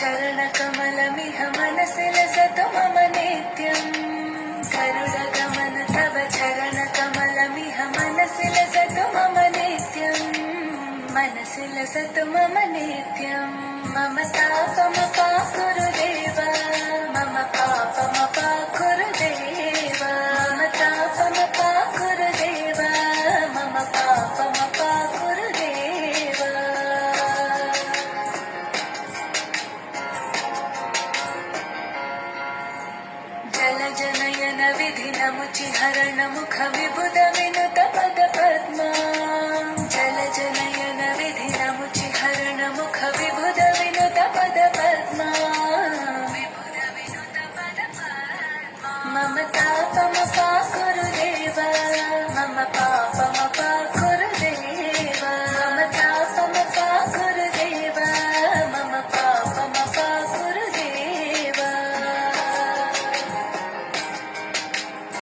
चरणकमलमिह मनसि लसतु मम नित्यम् गरुडगमन तव चरणकमलमिह मनसि लसतु मम नित्यम् मनसि लसतु मम नित्यम् मम तापमपाकुरु देव मम पापमपाकुरु देव मम तापमपाकुरु देव मम पापमपाकुरु देव जलजनयन विधिनमुचिहरण मुख विबुध विनुत पद पद्मा जलजनयन विधिनमुचिहरण मुख विबुध विनुत पद पद्मा मम तापमपा